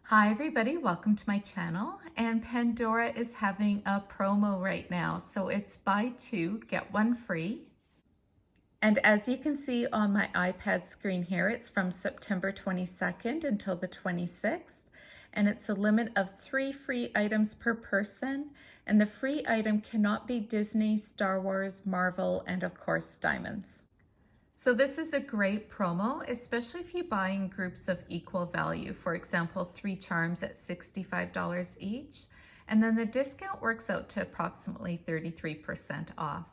Hi everybody, welcome to my channel. And Pandora is having a promo right now. So it's buy two, get one free. And as you can see on my iPad screen here, it's from September 22nd until the 26th. And it's a limit of 3 free items per person. And the free item cannot be Disney, Star Wars, Marvel, and of course diamonds. So this is a great promo, especially if you buy in groups of equal value. For example, 3 charms at $65 each. And then the discount works out to approximately 33% off.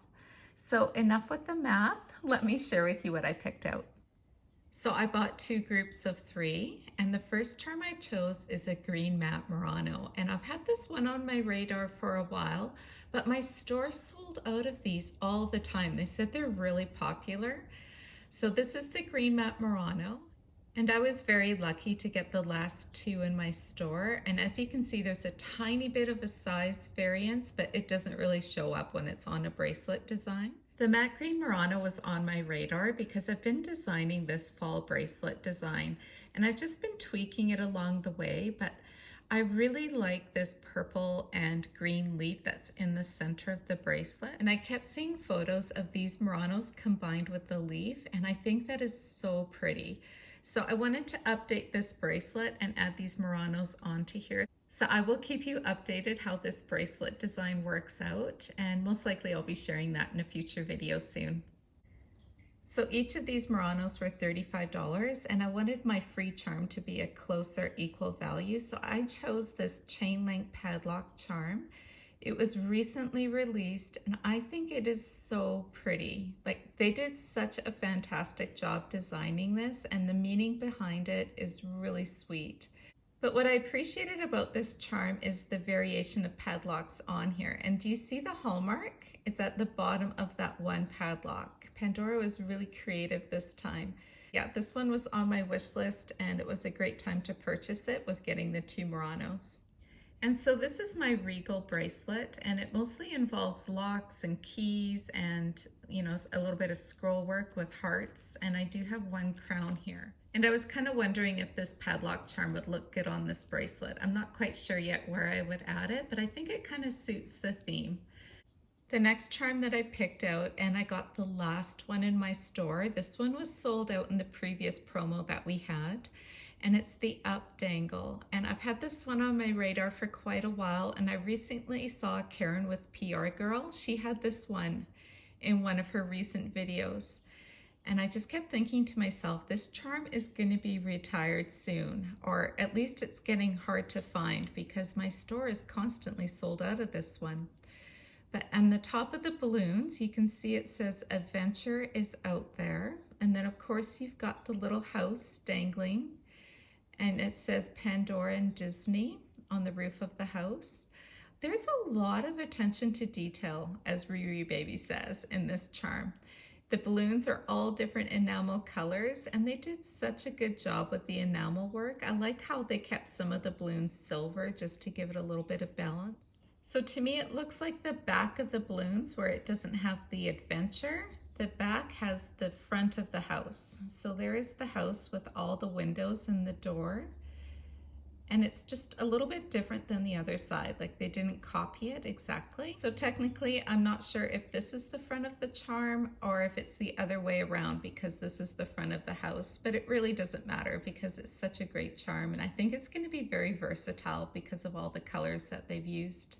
So enough with the math. Let me share with you what I picked out. So I bought 2 groups of 3, and the first charm I chose is a green matte Murano. And I've had this one on my radar for a while, but my store sold out of these all the time. They said they're really popular. So this is the green matte Murano, and I was very lucky to get the last 2 in my store. And as you can see, there's a tiny bit of a size variance, but it doesn't really show up when it's on a bracelet design. The matte green Murano was on my radar because I've been designing this fall bracelet design, and I've just been tweaking it along the way, but I really like this purple and green leaf that's in the center of the bracelet. And I kept seeing photos of these Muranos combined with the leaf, and I think that is so pretty. So I wanted to update this bracelet and add these Muranos onto here. So I will keep you updated how this bracelet design works out, and most likely I'll be sharing that in a future video soon. So each of these Muranos were $35, and I wanted my free charm to be a closer equal value. So I chose this chain link padlock charm. It was recently released, and I think it is so pretty. Like, they did such a fantastic job designing this, and the meaning behind it is really sweet. But what I appreciated about this charm is the variation of padlocks on here. And do you see the hallmark? It's at the bottom of that one padlock. Pandora was really creative this time. Yeah, this one was on my wish list, and it was a great time to purchase it with getting the 2 Muranos. And so this is my regal bracelet, and it mostly involves locks and keys and, you know, a little bit of scroll work with hearts. And I do have 1 crown here. And I was kind of wondering if this padlock charm would look good on this bracelet. I'm not quite sure yet where I would add it, but I think it kind of suits the theme. The next charm that I picked out, and I got the last one in my store. This one was sold out in the previous promo that we had, and it's the up dangle. And I've had this one on my radar for quite a while, and I recently saw Karen with PR Girl. She had this one in one of her recent videos. And I just kept thinking to myself, this charm is going to be retired soon, or at least it's getting hard to find because my store is constantly sold out of this one. But on the top of the balloons, you can see it says adventure is out there. And then of course you've got the little house dangling, and it says Pandora and Disney on the roof of the house. There's a lot of attention to detail, as Riri Baby says, in this charm. The balloons are all different enamel colors, and they did such a good job with the enamel work. I like how they kept some of the balloons silver just to give it a little bit of balance. So to me, it looks like the back of the balloons where it doesn't have the adventure. The back has the front of the house. So there is the house with all the windows and the door. And it's just a little bit different than the other side, like they didn't copy it exactly. So technically, I'm not sure if this is the front of the charm or if it's the other way around because this is the front of the house, but it really doesn't matter because it's such a great charm, and I think it's going to be very versatile because of all the colors that they've used.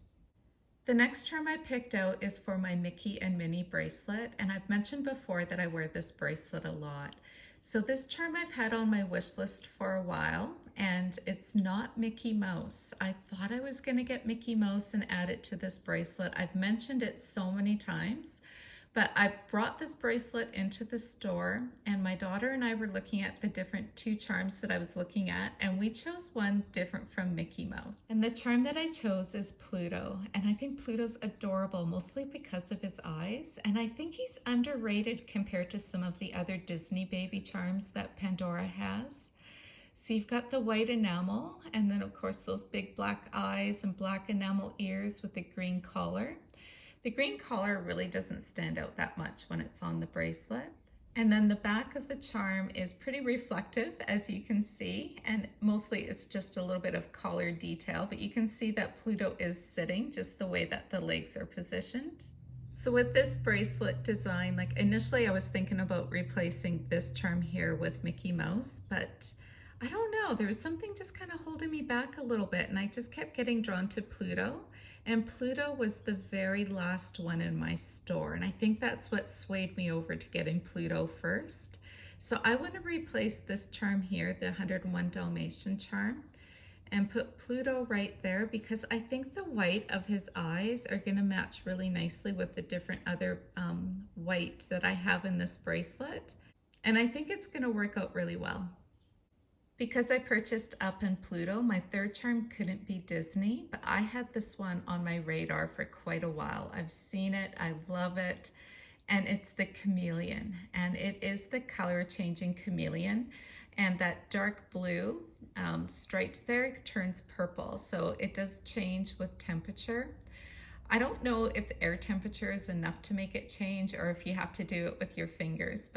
The next charm I picked out is for my Mickey and Minnie bracelet, and I've mentioned before that I wear this bracelet a lot. So this charm I've had on my wish list for a while, and it's not Mickey Mouse. I thought I was going to get Mickey Mouse and add it to this bracelet. I've mentioned it so many times, but I brought this bracelet into the store, and my daughter and I were looking at the different 2 charms that I was looking at, and we chose one different from Mickey Mouse. And the charm that I chose is Pluto, and I think Pluto's adorable, mostly because of his eyes, and I think he's underrated compared to some of the other Disney baby charms that Pandora has. So you've got the white enamel, and then of course those big black eyes and black enamel ears with the green collar. The green collar really doesn't stand out that much when it's on the bracelet. And then the back of the charm is pretty reflective, as you can see, and mostly it's just a little bit of collar detail, but you can see that Pluto is sitting just the way that the legs are positioned. So with this bracelet design, like initially I was thinking about replacing this charm here with Mickey Mouse, but I don't know, there was something just kind of holding me back a little bit, and I just kept getting drawn to Pluto. And Pluto was the very last one in my store, and I think that's what swayed me over to getting Pluto first. So I want to replace this charm here, the 101 Dalmatian charm, and put Pluto right there, because I think the white of his eyes are going to match really nicely with the different other white that I have in this bracelet. And I think it's going to work out really well. Because I purchased Up and Pluto, my third charm couldn't be Disney, but I had this one on my radar for quite a while. I've seen it, I love it, and it's the Chameleon. And it is the color changing chameleon, and that dark blue stripes there turns purple, so it does change with temperature. I don't know if the air temperature is enough to make it change, or if you have to do it with your fingers,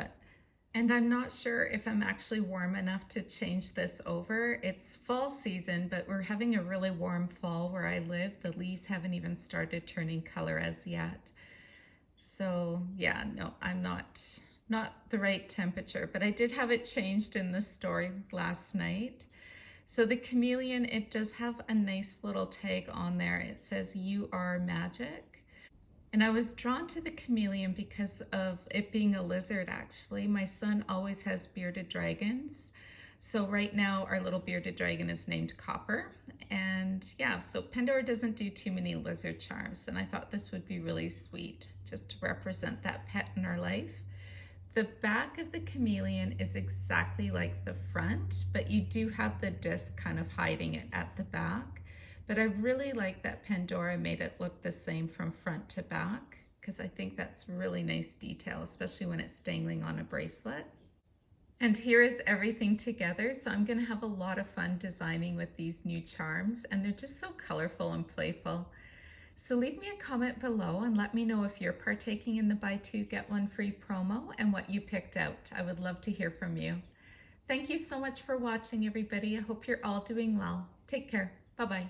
and I'm not sure if I'm actually warm enough to change this over. It's fall season, but we're having a really warm fall where I live. The leaves haven't even started turning color as yet. So yeah, no, I'm not the right temperature, but I did have it changed in the store last night. So the Chameleon, it does have a nice little tag on there. It says, "You are magic." And I was drawn to the Chameleon because of it being a lizard, actually. My son always has bearded dragons. So right now our little bearded dragon is named Copper. And yeah, so Pandora doesn't do too many lizard charms, and I thought this would be really sweet just to represent that pet in our life. The back of the Chameleon is exactly like the front, but you do have the disc kind of hiding it at the back. But I really like that Pandora made it look the same from front to back, because I think that's really nice detail, especially when it's dangling on a bracelet. And here is everything together. So I'm going to have a lot of fun designing with these new charms, and they're just so colorful and playful. So leave me a comment below and let me know if you're partaking in the buy two, get one free promo and what you picked out. I would love to hear from you. Thank you so much for watching, everybody. I hope you're all doing well. Take care. Bye-bye.